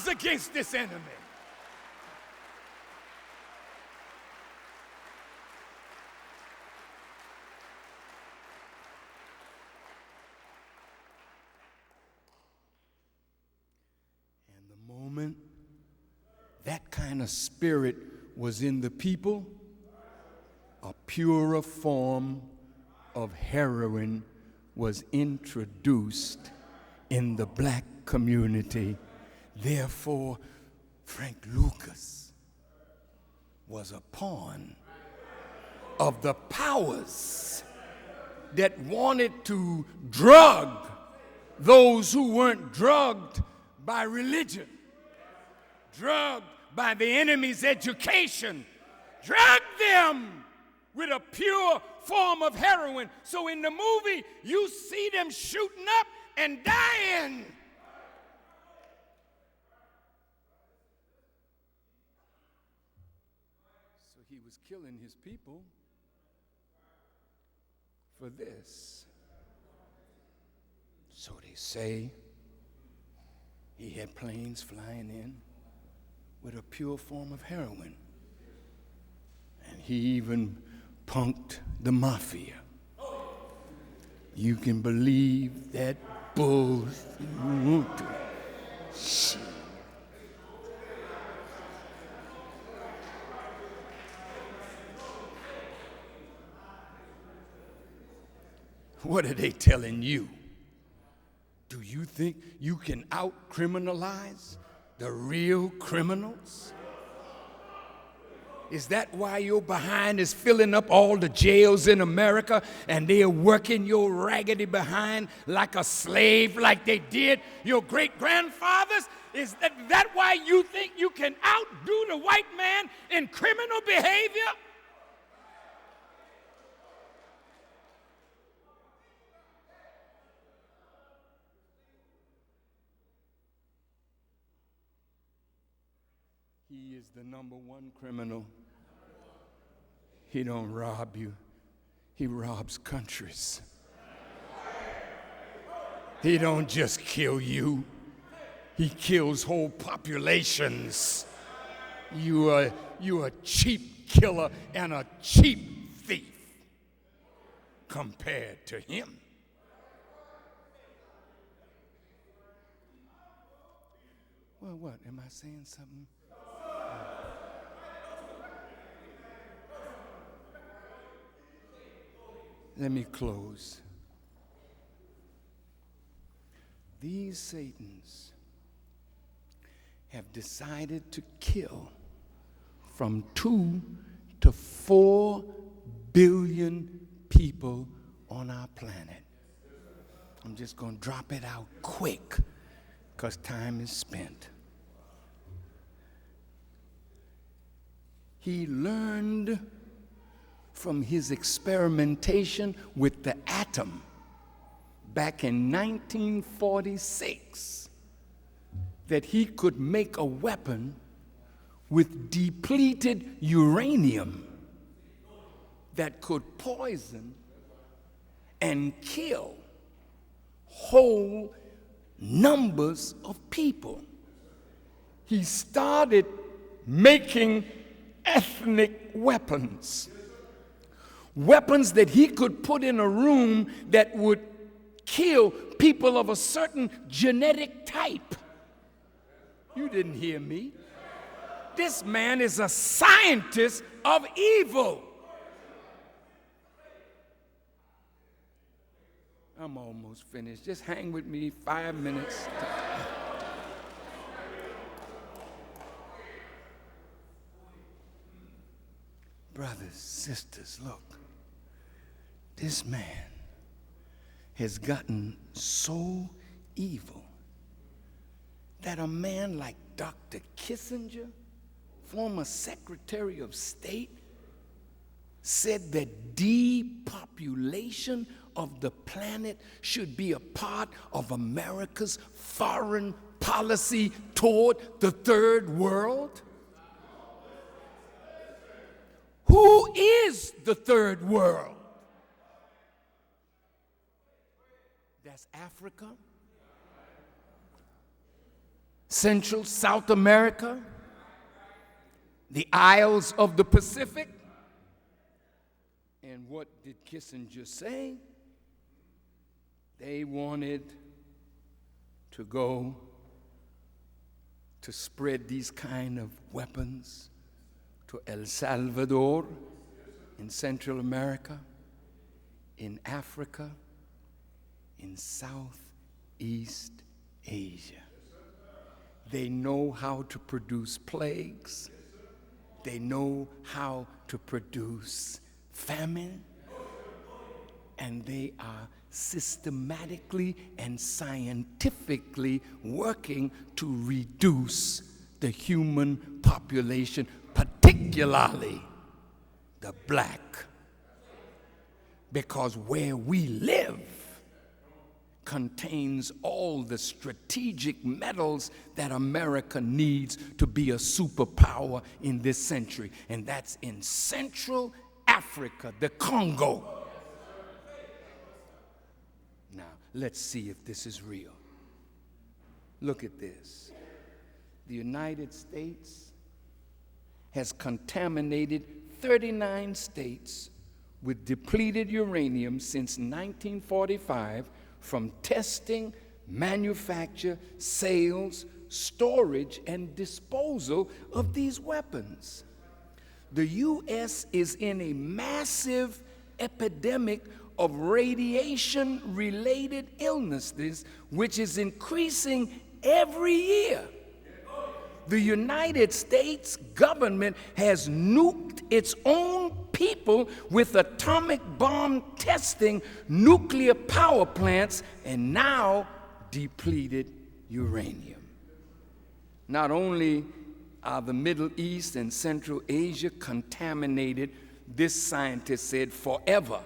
arms against this enemy. And the moment that kind of spirit was in the people, a purer form of heroin was introduced in the black community. Therefore, Frank Lucas was a pawn of the powers that wanted to drug those who weren't drugged by religion, drugged by the enemy's education, drug them with a pure form of heroin. So in the movie, you see them shooting up and dying. So he was killing his people for this. So they say he had planes flying in with a pure form of heroin. And he even punked the mafia. You can believe that bull. Shit. What are they telling you? Do you think you can out-criminalize the real criminals? Is that why your behind is filling up all the jails in America and they're working your raggedy behind like a slave like they did your great-grandfathers? Is that why you think you can outdo the white man in criminal behavior? He is the number one criminal. He don't rob you. He robs countries. He don't just kill you. He kills whole populations. You are a cheap killer and a cheap thief compared to him. Well, what? Am I saying something? Let me close. These Satans have decided to kill from 2 to 4 billion people on our planet. I'm just going to drop it out quick because time is spent. He learned from his experimentation with the atom back in 1946 that he could make a weapon with depleted uranium that could poison and kill whole numbers of people. He started making ethnic weapons. Weapons that he could put in a room that would kill people of a certain genetic type. You didn't hear me. This man is a scientist of evil. I'm almost finished. Just hang with me 5 minutes. Brothers, sisters, look. This man has gotten so evil that a man like Dr. Kissinger, former Secretary of State, said that depopulation of the planet should be a part of America's foreign policy toward the third world. Who is the third world? That's Africa, Central, South America, the Isles of the Pacific. And what did Kissinger say? They wanted to go to spread these kind of weapons to El Salvador, in Central America, in Africa, in Southeast Asia. They know how to produce plagues. They know how to produce famine. And they are systematically and scientifically working to reduce the human population, particularly the black. Because where we live contains all the strategic metals that America needs to be a superpower in this century. And that's in Central Africa, the Congo. Now, let's see if this is real. Look at this. The United States has contaminated 39 states with depleted uranium since 1945 from testing, manufacture, sales, storage, and disposal of these weapons. The U.S. is in a massive epidemic of radiation-related illnesses, which is increasing every year. The United States government has nuked its own people with atomic bomb testing, nuclear power plants, and now depleted uranium. Not only are the Middle East and Central Asia contaminated, this scientist said, forever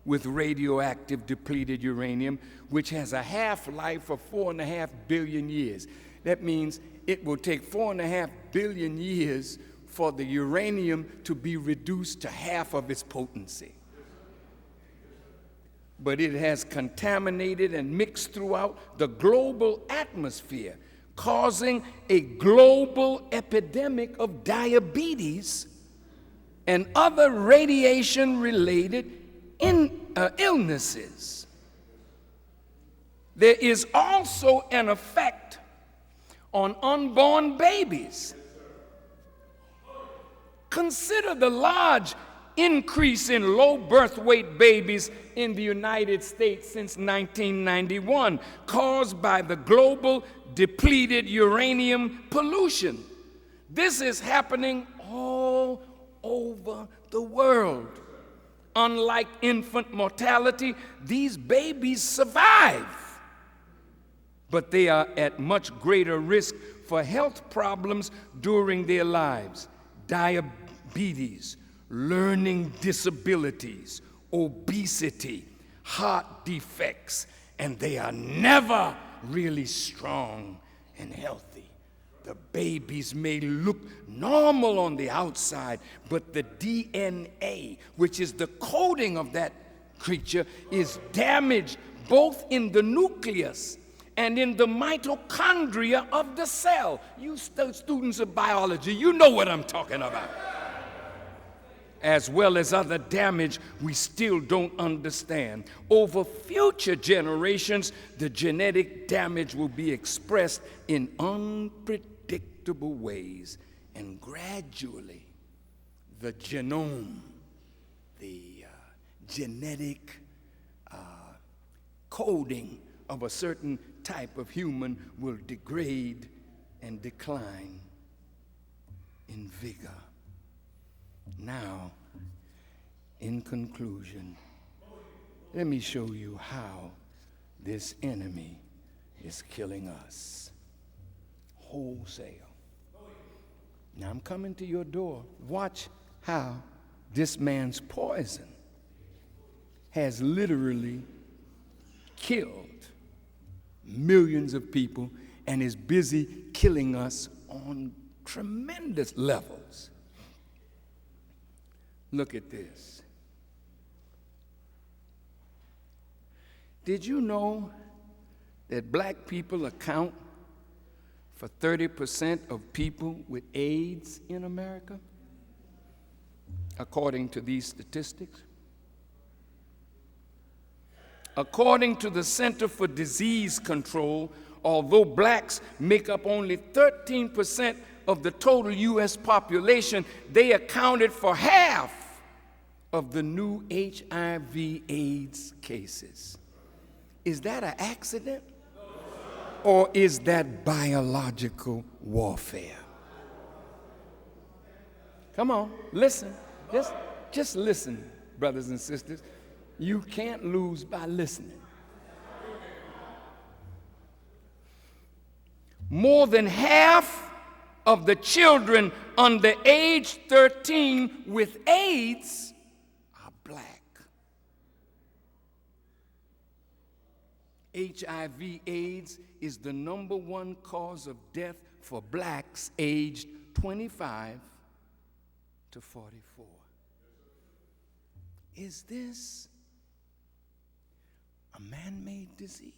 with radioactive depleted uranium, which has a half-life of 4.5 billion years. That means it will take 4.5 billion years for the uranium to be reduced to half of its potency. But it has contaminated and mixed throughout the global atmosphere, causing a global epidemic of diabetes and other radiation-related illnesses. There is also an effect on unborn babies. Consider the large increase in low birth weight babies in the United States since 1991, caused by the global depleted uranium pollution. This is happening all over the world. Unlike infant mortality, these babies survive, but they are at much greater risk for health problems during their lives: diabetes, learning disabilities, obesity, heart defects, and they are never really strong and healthy. The babies may look normal on the outside, but the DNA, which is the coding of that creature, is damaged both in the nucleus and in the mitochondria of the cell. You students of biology, you know what I'm talking about. As well as other damage we still don't understand. Over future generations, the genetic damage will be expressed in unpredictable ways, and gradually the genome, the genetic coding of a certain type of human will degrade and decline in vigor. Now, in conclusion, let me show you how this enemy is killing us wholesale. Now, I'm coming to your door. Watch how this man's poison has literally killed millions of people and is busy killing us on tremendous levels. Look at this. Did you know that black people account for 30% of people with AIDS in America, according to these statistics. According to the Center for Disease Control, although blacks make up only 13% of the total U.S. population, they accounted for half of the new HIV/AIDS cases. Is that an accident? Or is that biological warfare? Come on, listen. Just listen, brothers and sisters. You can't lose by listening. More than half of the children under age 13 with AIDS are black. HIV/AIDS is the #1 cause of death for blacks aged 25 to 44. Is this a man-made disease?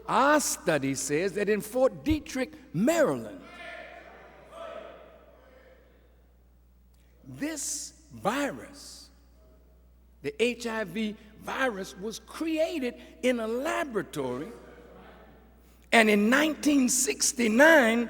Our study says that in Fort Detrick, Maryland, this virus, the HIV virus, was created in a laboratory, and in 1969,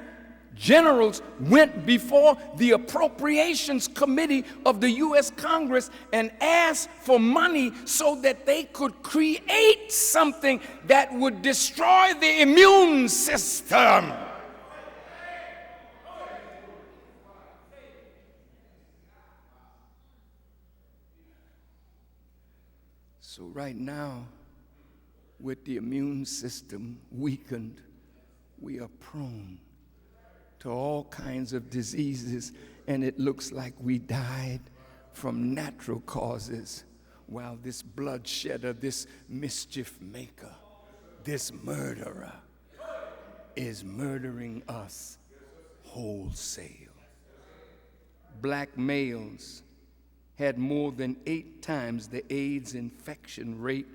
generals went before the Appropriations Committee of the U.S. Congress and asked for money so that they could create something that would destroy the immune system. So right now, with the immune system weakened, we are prone to all kinds of diseases, and it looks like we died from natural causes, while this bloodshedder, this mischief maker, this murderer is murdering us wholesale. Black males had more than 8 times the AIDS infection rate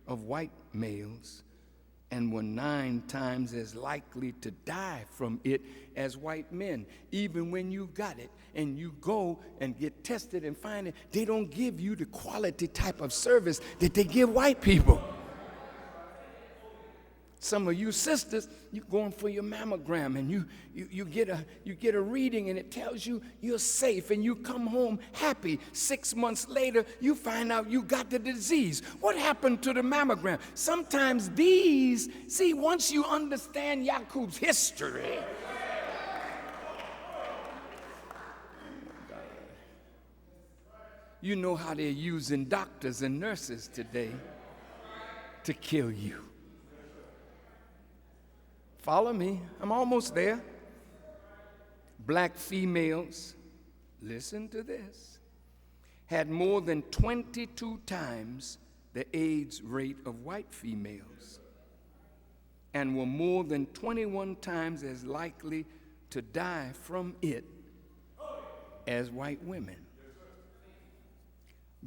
of white males, and were 9 times as likely to die from it as white men. Even when you got it and you go and get tested and find it, they don't give you the quality type of service that they give white people. Some of you sisters, you're going for your mammogram, and you get a reading, and it tells you you're safe, and you come home happy. 6 months later, you find out you got the disease. What happened to the mammogram? Sometimes once you understand Yaqub's history, you know how they're using doctors and nurses today to kill you. Follow me, I'm almost there. Black females, listen to this, had more than 22 times the AIDS rate of white females, and were more than 21 times as likely to die from it as white women.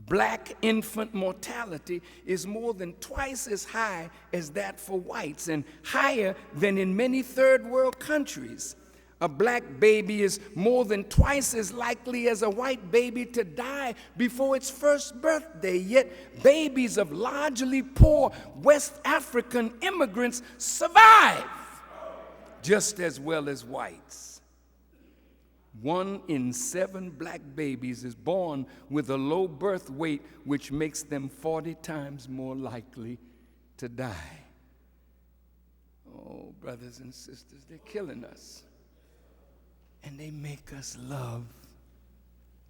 Black infant mortality is more than twice as high as that for whites, and higher than in many third world countries. A black baby is more than twice as likely as a white baby to die before its first birthday, yet babies of largely poor West African immigrants survive just as well as whites. 1 in 7 black babies is born with a low birth weight, which makes them 40 times more likely to die. Oh, brothers and sisters, they're killing us. And they make us love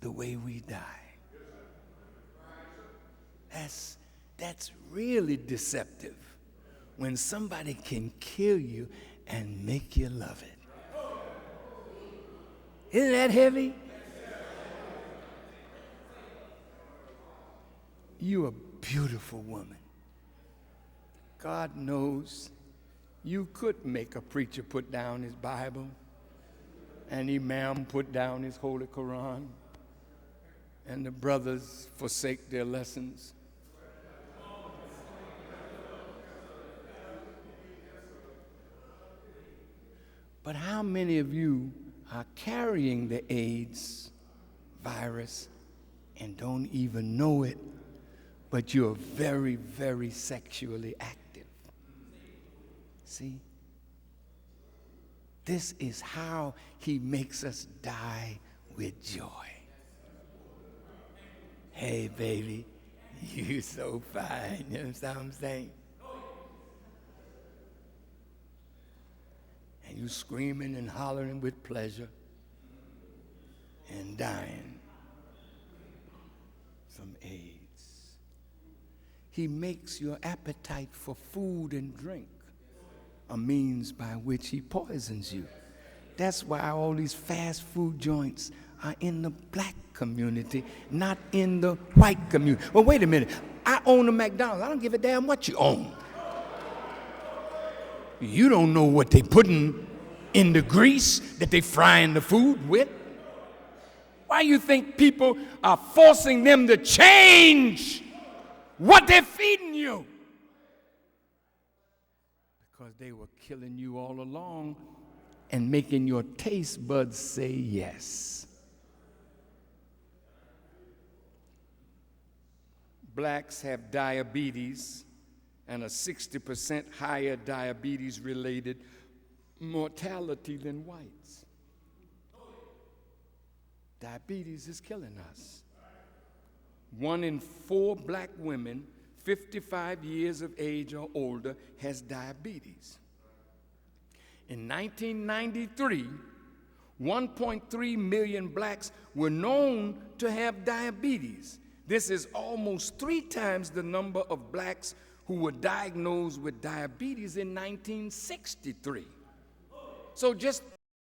the way we die. That's really deceptive, when somebody can kill you and make you love it. Isn't that heavy? You're a beautiful woman. God knows you could make a preacher put down his Bible, and imam put down his Holy Quran, and the brothers forsake their lessons. But how many of you are carrying the AIDS virus and don't even know it, but you're very, very sexually active? See? This is how he makes us die with joy. Hey, baby, you so fine. You understand what I'm saying? And you screaming and hollering with pleasure and dying from AIDS. He makes your appetite for food and drink a means by which he poisons you. That's why all these fast food joints are in the black community, not in the white community. Well, wait a minute. I own a McDonald's. I don't give a damn what you own. You don't know what they putting in the grease that they frying the food with. Why you think people are forcing them to change what they're feeding you? Because they were killing you all along and making your taste buds say yes. Blacks have diabetes and a 60% higher diabetes-related mortality than whites. Diabetes is killing us. 1 in 4 black women 55 years of age or older has diabetes. In 1993, 1.3 million blacks were known to have diabetes. This is almost 3 times the number of blacks who were diagnosed with diabetes in 1963. So just